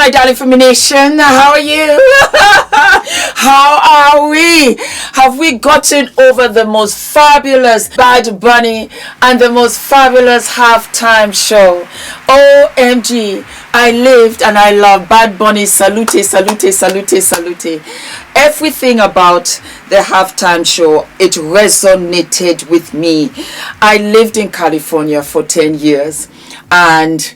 my darling Fumi Nation. How are you? How are we? Have we gotten over the most fabulous Bad Bunny and the most fabulous halftime show? OMG, I lived and I love Bad Bunny. Salute, salute, salute, salute. Everything about the halftime show, it resonated with me. I lived in California for 10 years and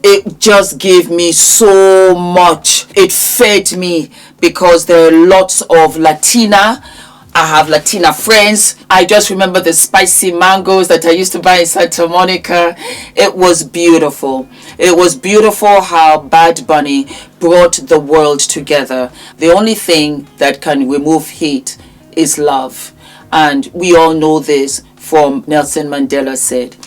it just gave me so much. It fed me because there are lots of Latina. I have Latina friends. I just remember the spicy mangoes that I used to buy in Santa Monica. It was beautiful. It was beautiful how Bad Bunny brought the world together. The only thing that can remove hate is love. And we all know this from Nelson Mandela said.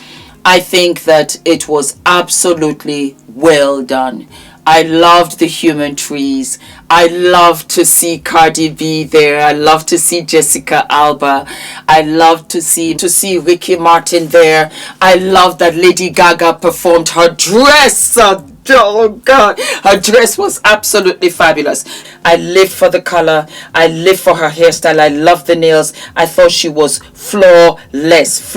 I think that it was absolutely well done. I loved the human trees. I loved to see Cardi B there. I loved to see Jessica Alba. I loved to see Ricky Martin there. I loved that Lady Gaga performed her dress. Oh God, her dress was absolutely fabulous. I lived for the color. I lived for her hairstyle. I loved the nails. I thought she was flawless.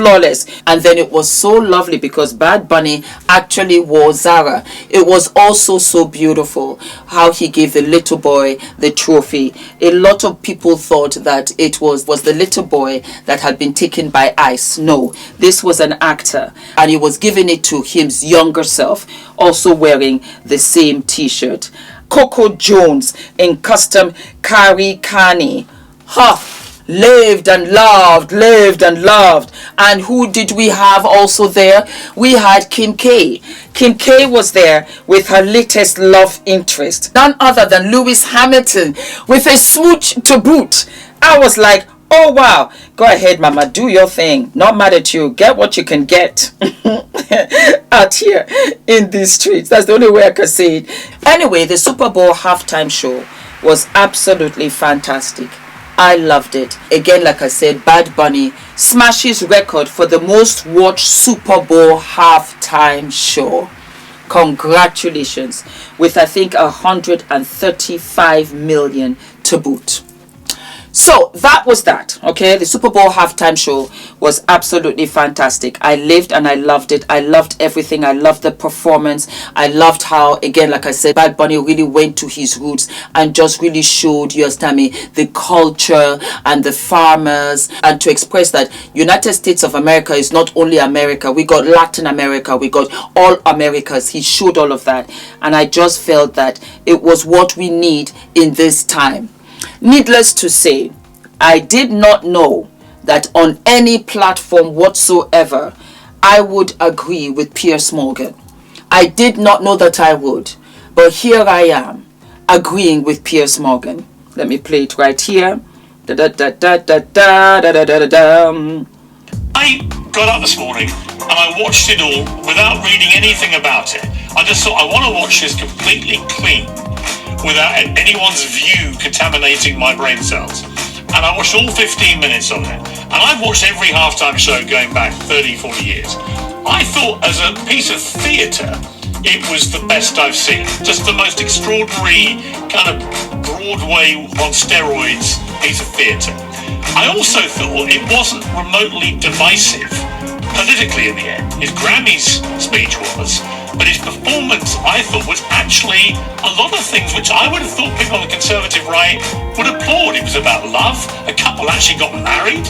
And then it was so lovely because Bad Bunny actually wore Zara. It was also so beautiful how he gave the little boy the trophy. A lot of people thought that it was the little boy that had been taken by ICE. No, this was an actor and he was giving it to his younger self, also wearing the same t-shirt. Coco Jones in custom Kari Kani. Lived and loved. And who did we have also there? We had Kim K. Kim K was there with her latest love interest, none other than Lewis Hamilton, with a smooch to boot. I was like, oh wow, go ahead mama, do your thing, not mad at you, get what you can get out here in these streets. That's the only way I could say it. Anyway, the Super Bowl halftime show was absolutely fantastic. I loved it. Again, like I said, Bad Bunny smashes record for the most watched Super Bowl halftime show. Congratulations, with I think 135 million to boot. So that was that. Okay, the Super Bowl halftime show was absolutely fantastic. I lived and I loved it. I loved everything. I loved the performance. I loved how, again, like I said, Bad Bunny really went to his roots and just really showed, you understand me, the culture and the farmers, and to express that United States of America is not only America. We got Latin America. We got all Americas. He showed all of that. And I just felt that it was what we need in this time. Needless to say, I did not know that on any platform whatsoever I would agree with Piers Morgan. I did not know that I would, but here I am agreeing with Piers Morgan. Let me play it right here. I got up this morning and I watched it all without reading anything about it. I just thought I want to watch this completely clean, without anyone's view contaminating my brain cells. And I watched all 15 minutes of it. And I've watched every halftime show going back 30, 40 years. I thought as a piece of theatre, it was the best I've seen. Just the most extraordinary kind of Broadway on steroids piece of theatre. I also thought it wasn't remotely divisive politically in the end. His Grammys speech was, but his performance, I thought, was actually a lot of things which I would have thought people on the conservative right would applaud. It was about love. A couple actually got married,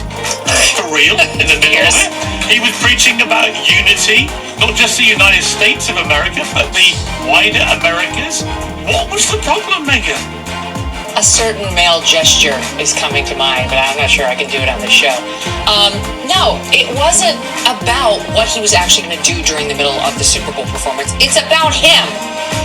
for real, in the middle of it. He was preaching about unity, not just the United States of America, but the wider Americas. What was the problem, Megan? A certain male gesture is coming to mind, but I'm not sure I can do it on the show. No, it wasn't about what he was actually going to do during the middle of the Super Bowl performance. It's about him.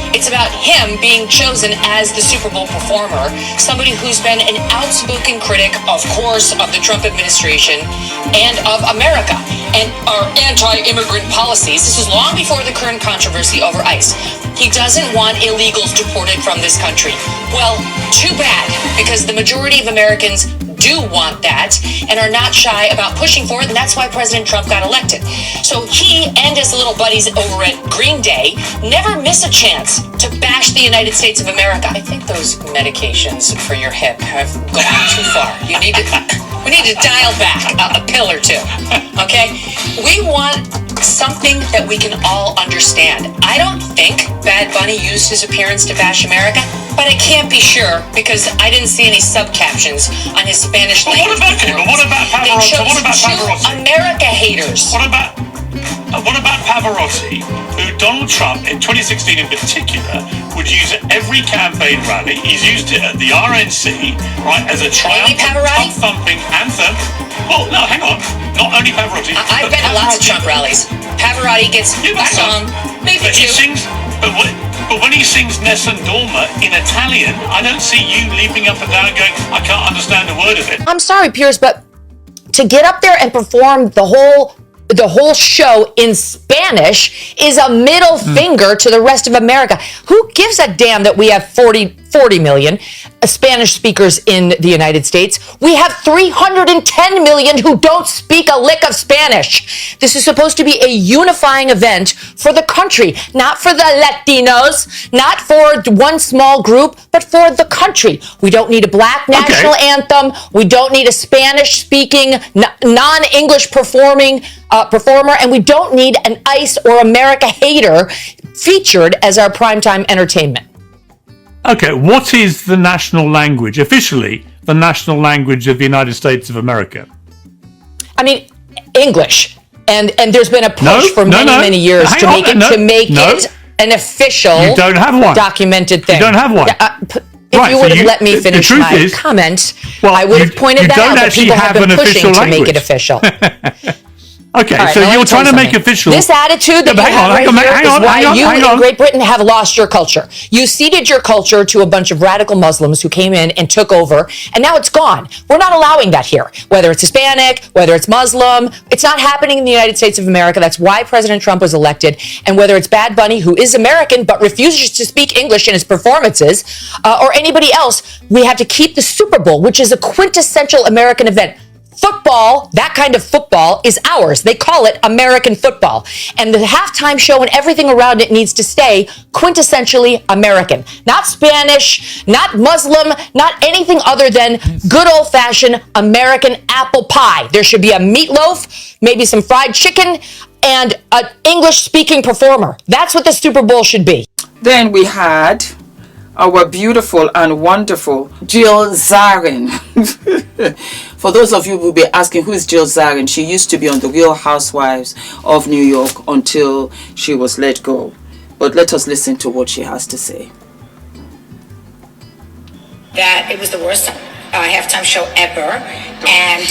It's about him being chosen as the Super Bowl performer, somebody who's been an outspoken critic, of course, of the Trump administration and of America and our anti-immigrant policies. This is long before the current controversy over ICE. He doesn't want illegals deported from this country. Well, too bad, because the majority of Americans do want that and are not shy about pushing for it, and that's why President Trump got elected. So he and his little buddies over at Green Day never miss a chance to bash the United States of America. I think those medications for your hip have gone too far. We need to dial back a pill or two, okay? We want something that we can all understand. I don't think Bad Bunny used his appearance to bash America, but I can't be sure because I didn't see any subcaptions on his Spanish language. What about Pavarotti? America haters. What about Pavarotti, who Donald Trump in 2016 in particular would use at every campaign rally? He's used it at the RNC, right, as a triumphant, thumping anthem. Well, no, hang on. Not only Pavarotti. I've been to lots of Trump rallies. Pavarotti gets a song, maybe two. But when he sings Nessun Dorma in Italian, I don't see you leaping up and down going, I can't understand a word of it. I'm sorry, Piers, but to get up there and perform the whole show in Spanish is a middle finger to the rest of America. Who gives a damn that we have 40 million Spanish speakers in the United States? We have 310 million who don't speak a lick of Spanish. This is supposed to be a unifying event for the country, not for the Latinos, not for one small group, but for the country. We don't need a black national anthem. We don't need a Spanish-speaking, non-English performer, and we don't need an ICE or America hater featured as our primetime entertainment. Okay, what is the national language, officially the national language of the United States of America? I mean, English. And there's been a push for many years to make it an official, you don't have one. Documented thing. You don't have one. If you would have let me finish my comment, I would have pointed that out, but people have been pushing to make it official. Okay, right, so you're trying to make official this attitude that you have right here is why you in Great Britain have lost your culture. You ceded your culture to a bunch of radical Muslims who came in and took over, and now it's gone. We're not allowing that here. Whether it's Hispanic, whether it's Muslim, it's not happening in the United States of America. That's why President Trump was elected. And whether it's Bad Bunny, who is American but refuses to speak English in his performances, or anybody else, we have to keep the Super Bowl, which is a quintessential American event. Football, that kind of football, is ours. They call it American football. And the halftime show and everything around it needs to stay quintessentially American. Not Spanish, not Muslim, not anything other than good old-fashioned American apple pie. There should be a meatloaf, maybe some fried chicken, and an English-speaking performer. That's what the Super Bowl should be. Then we had our beautiful and wonderful Jill Zarin. For those of you who will be asking, who is Jill Zarin? She used to be on The Real Housewives of New York until she was let go. But let us listen to what she has to say. That it was the worst halftime show ever, and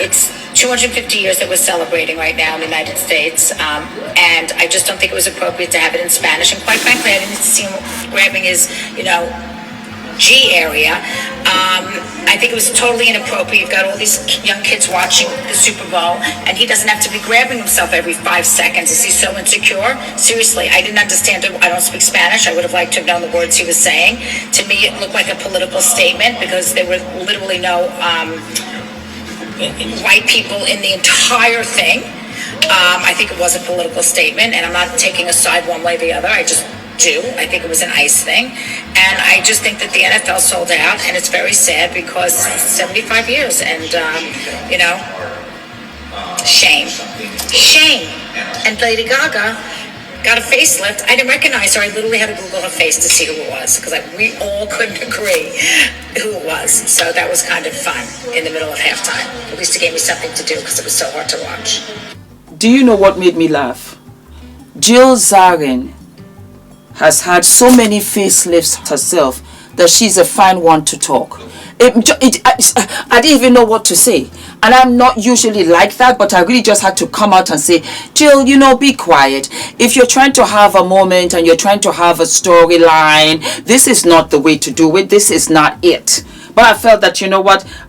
it's 250 years that we're celebrating right now in the United States, and I just don't think it was appropriate to have it in Spanish, and quite frankly, I didn't see him grabbing his, G area. I think it was totally inappropriate. You've got all these young kids watching the Super Bowl, and he doesn't have to be grabbing himself every 5 seconds. Is he so insecure? Seriously, I didn't understand it. I don't speak Spanish. I would have liked to have known the words he was saying. To me, it looked like a political statement because there were literally no white people in the entire thing. I think it was a political statement, and I'm not taking a side one way or the other. I just do. I think it was an ICE thing, and I just think that the NFL sold out, and it's very sad because 75 years, and shame. And Lady Gaga got a facelift. I didn't recognize her. I literally had to Google her face to see who it was because we all couldn't agree who it was. So that was kind of fun in the middle of halftime. At least it gave me something to do because it was so hard to watch. Do you know what made me laugh? Jill Zarin has had so many facelifts herself that she's a fine one to talk. I didn't even know what to say. And I'm not usually like that, but I really just had to come out and say, Jill, be quiet. If you're trying to have a moment and you're trying to have a storyline, this is not the way to do it. This is not it. But I felt that,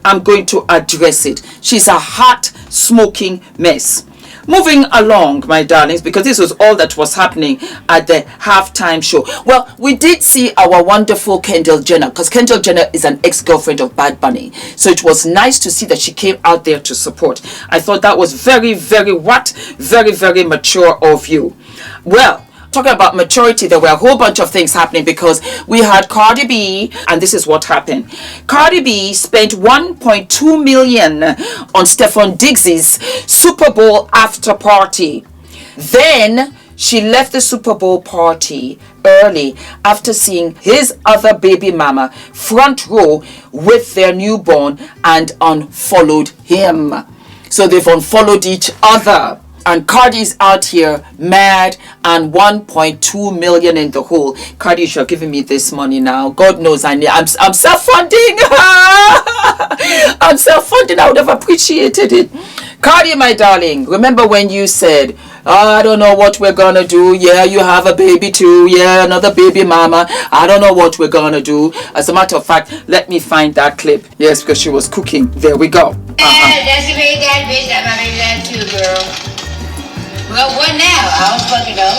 I'm going to address it. She's a hot, smoking mess. Moving along, my darlings, because this was all that was happening at the halftime show. Well, we did see our wonderful Kendall Jenner, because Kendall Jenner is an ex-girlfriend of Bad Bunny. So it was nice to see that she came out there to support. I thought that was very, very mature of you. Well, talking about maturity, there were a whole bunch of things happening, because we had Cardi B, and this is what happened. Cardi B spent 1.2 million on Stefon Diggs' Super Bowl after party. Then she left the Super Bowl party early after seeing his other baby mama front row with their newborn, and unfollowed him. So they've unfollowed each other. And Cardi's out here mad and 1.2 million in the hole. Cardi, you're giving me this money now. God knows I'm self-funding. I'm self-funding. I would have appreciated it. Cardi, my darling, remember when you said, I don't know what we're gonna do. Yeah, you have a baby too. Yeah, another baby mama. I don't know what we're gonna do. As a matter of fact, let me find that clip. Yes, because she was cooking. There we go. That's the way that bitch. I'm having that too, girl. Well, what now? I don't fucking know.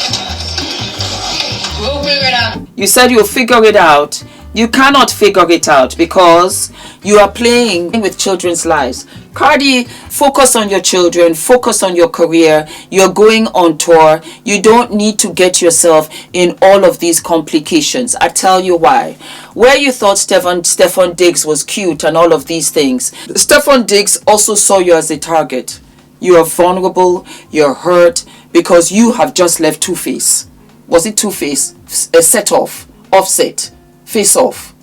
We'll figure it out. You said you'll figure it out. You cannot figure it out because you are playing with children's lives. Cardi, focus on your children. Focus on your career. You're going on tour. You don't need to get yourself in all of these complications. I tell you why. Where you thought Stefon Diggs was cute and all of these things, Stefon Diggs also saw you as a target. You are vulnerable, you're hurt, because you have just left Two-Face. Was it Two-Face? Set off, offset, face off,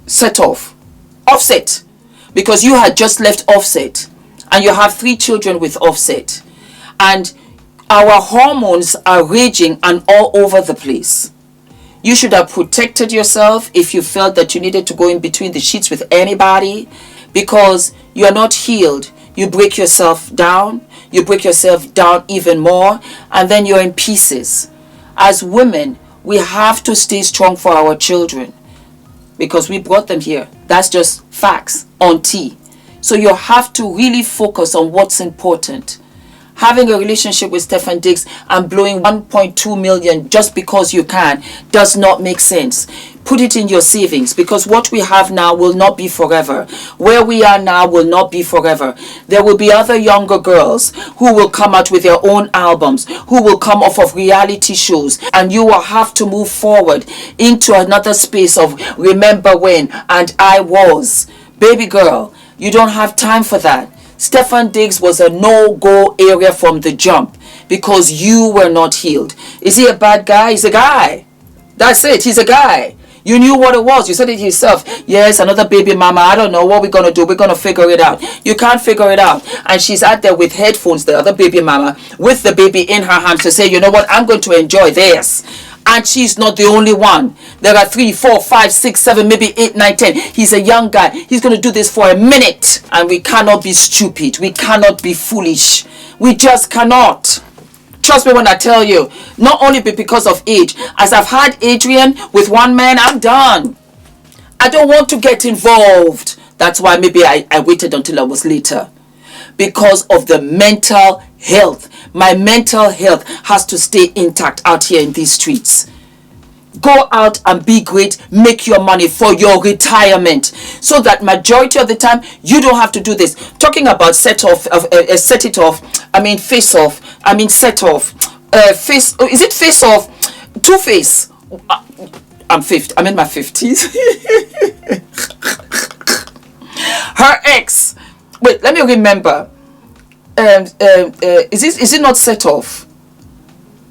set off, offset. Because you had just left Offset, and you have 3 children with Offset. And our hormones are raging and all over the place. You should have protected yourself if you felt that you needed to go in between the sheets with anybody, because you are not healed. You break yourself down, you break yourself down even more, and then you're in pieces. As women, we have to stay strong for our children because we brought them here. That's just facts on tea. So you have to really focus on what's important. Having a relationship with Stefon Diggs and blowing 1.2 million just because you can does not make sense. Put it in your savings, because what we have now will not be forever. Where we are now will not be forever. There will be other younger girls who will come out with their own albums, who will come off of reality shows, and you will have to move forward into another space of remember when and I was. Baby girl, you don't have time for that. Stefon Diggs was a no-go area from the jump because you were not healed. Is he a bad guy? He's a guy. That's it. He's a guy. You knew what it was. You said it yourself. Yes, another baby mama. I don't know what we're going to do. We're going to figure it out. You can't figure it out. And she's out there with headphones, the other baby mama, with the baby in her hands to say, you know what, I'm going to enjoy this. And she's not the only one. There are 3, 4, 5, 6, 7, maybe 8, 9, 10. He's a young guy. He's going to do this for a minute. And we cannot be stupid. We cannot be foolish. We just cannot. Trust me when I tell you. Not only because of age. As I've had Adrian with one man, I'm done. I don't want to get involved. That's why maybe I waited until I was later. Because of the mental health. My mental health has to stay intact out here in these streets. Go out and be great. Make your money for your retirement. So that majority of the time, you don't have to do this. Talking about set it off. I mean face off. I mean set off. Face. Is it face off? Two-Face. I'm 50. I'm in my 50s. Her ex. Wait, let me remember. Is it not set off?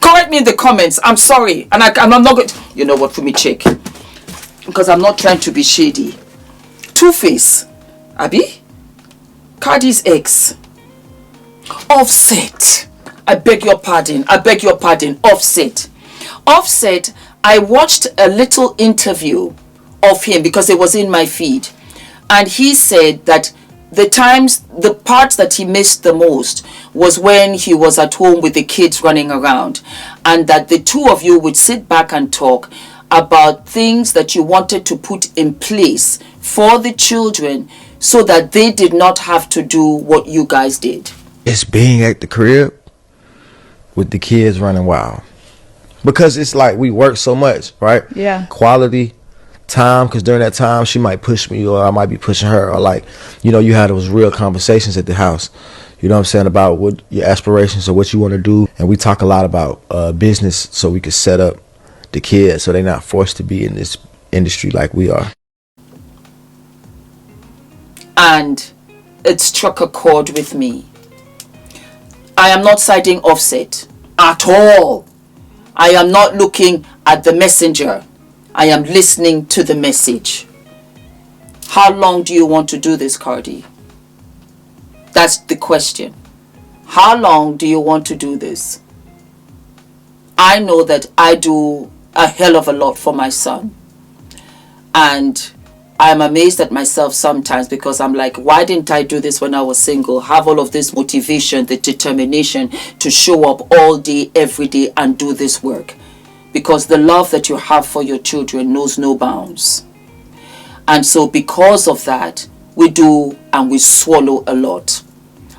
Correct me in the comments. I'm sorry, and I'm not going to, you know what, Fumi, check, because I'm not trying to be shady. Two-Face, Abby, Cardi's ex, Offset. I beg your pardon. Offset. I watched a little interview of him because it was in my feed, and he said that the parts that he missed the most was when he was at home with the kids running around, and that the two of you would sit back and talk about things that you wanted to put in place for the children so that they did not have to do what you guys did. It's being at the crib with the kids running wild. Because it's like we work so much, right? Yeah. Quality time, because during that time she might push me or I might be pushing her, or like, you know, you had those real conversations at the house, you know what I'm saying, about what your aspirations or what you want to do. And we talk a lot about business so we could set up the kids so they're not forced to be in this industry like we are. And it struck a chord with me. I am not siding Offset at all. I am not looking at the messenger. I am listening to the message. How long do you want to do this, Cardi? That's the question. How long do you want to do this? I know that I do a hell of a lot for my son. And I'm amazed at myself sometimes because I'm like, why didn't I do this when I was single? Have all of this motivation, the determination to show up all day, every day and do this work. Because the love that you have for your children knows no bounds. And so because of that, we do and we swallow a lot.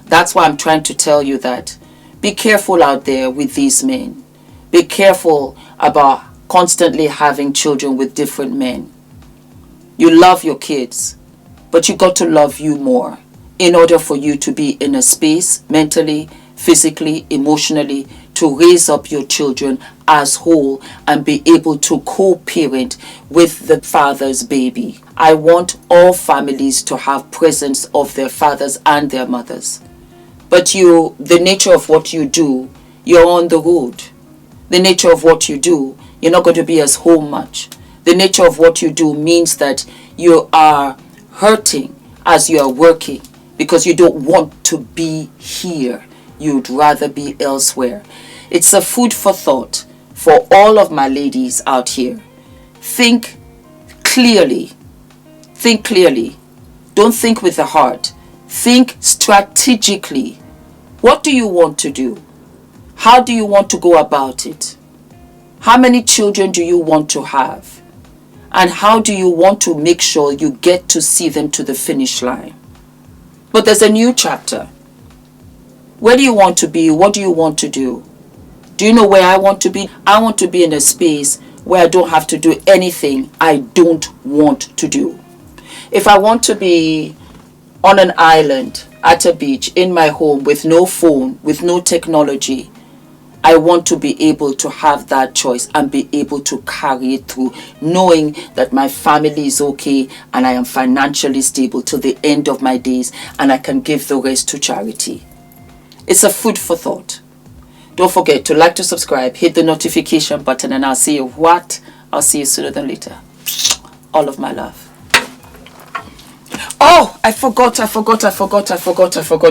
That's why I'm trying to tell you that be careful out there with these men. Be careful about constantly having children with different men. You love your kids, but you got to love you more in order for you to be in a space mentally, physically, emotionally to raise up your children as whole and be able to co-parent with the father's baby. I want all families to have presence of their fathers and their mothers. But the nature of what you do, you're on the road. The nature of what you do, you're not going to be as home much. The nature of what you do means that you are hurting as you are working because you don't want to be here. You'd rather be elsewhere. It's a food for thought for all of my ladies out here. Think clearly. Think clearly. Don't think with the heart. Think strategically. What do you want to do? How do you want to go about it? How many children do you want to have? And how do you want to make sure you get to see them to the finish line? But there's a new chapter. Where do you want to be? What do you want to do? Do you know where I want to be? I want to be in a space where I don't have to do anything I don't want to do. If I want to be on an island, at a beach, in my home, with no phone, with no technology, I want to be able to have that choice and be able to carry it through, knowing that my family is okay and I am financially stable till the end of my days and I can give the rest to charity. It's a food for thought. Don't forget to like, to subscribe, hit the notification button, and I'll see you I'll see you sooner than later. All of my love. Oh, I forgot.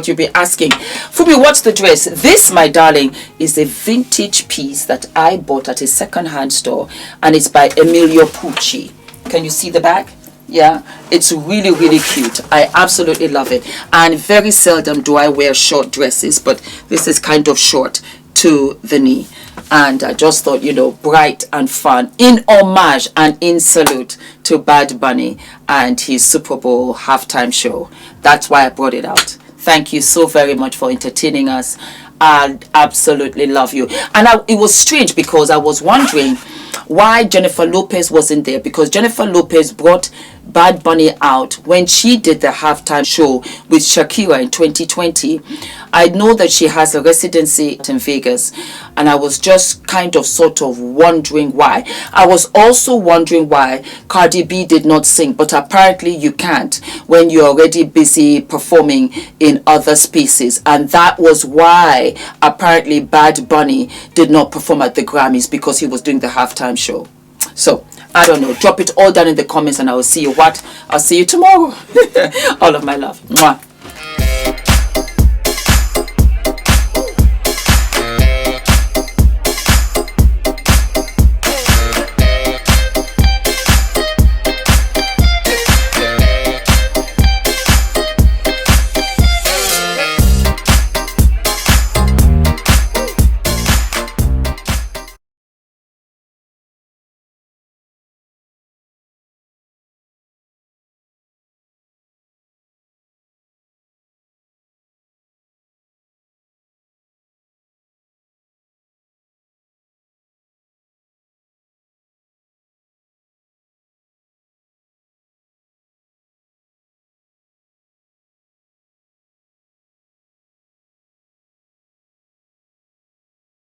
You'll be asking, Fumi, what's the dress? This, my darling, is a vintage piece that I bought at a second-hand store, and it's by Emilio Pucci. Can you see the back? Yeah, it's really, really cute. I absolutely love it. And very seldom do I wear short dresses, but this is kind of short to the knee. And I just thought, bright and fun, in homage and in salute to Bad Bunny and his Super Bowl halftime show. That's why I brought it out. Thank you so very much for entertaining us. I absolutely love you. And it was strange because I was wondering why Jennifer Lopez wasn't there, because Jennifer Lopez brought Bad Bunny out when she did the halftime show with Shakira in 2020. I know that she has a residency in Vegas, and I was just kind of sort of wondering why. I was also wondering why Cardi B did not sing, but apparently you can't when you're already busy performing in other spaces, and that was why apparently Bad Bunny did not perform at the Grammys, because he was doing the halftime show. So I don't know, drop it all down in the comments and I will see you I'll see you tomorrow. All of my love. Mwah.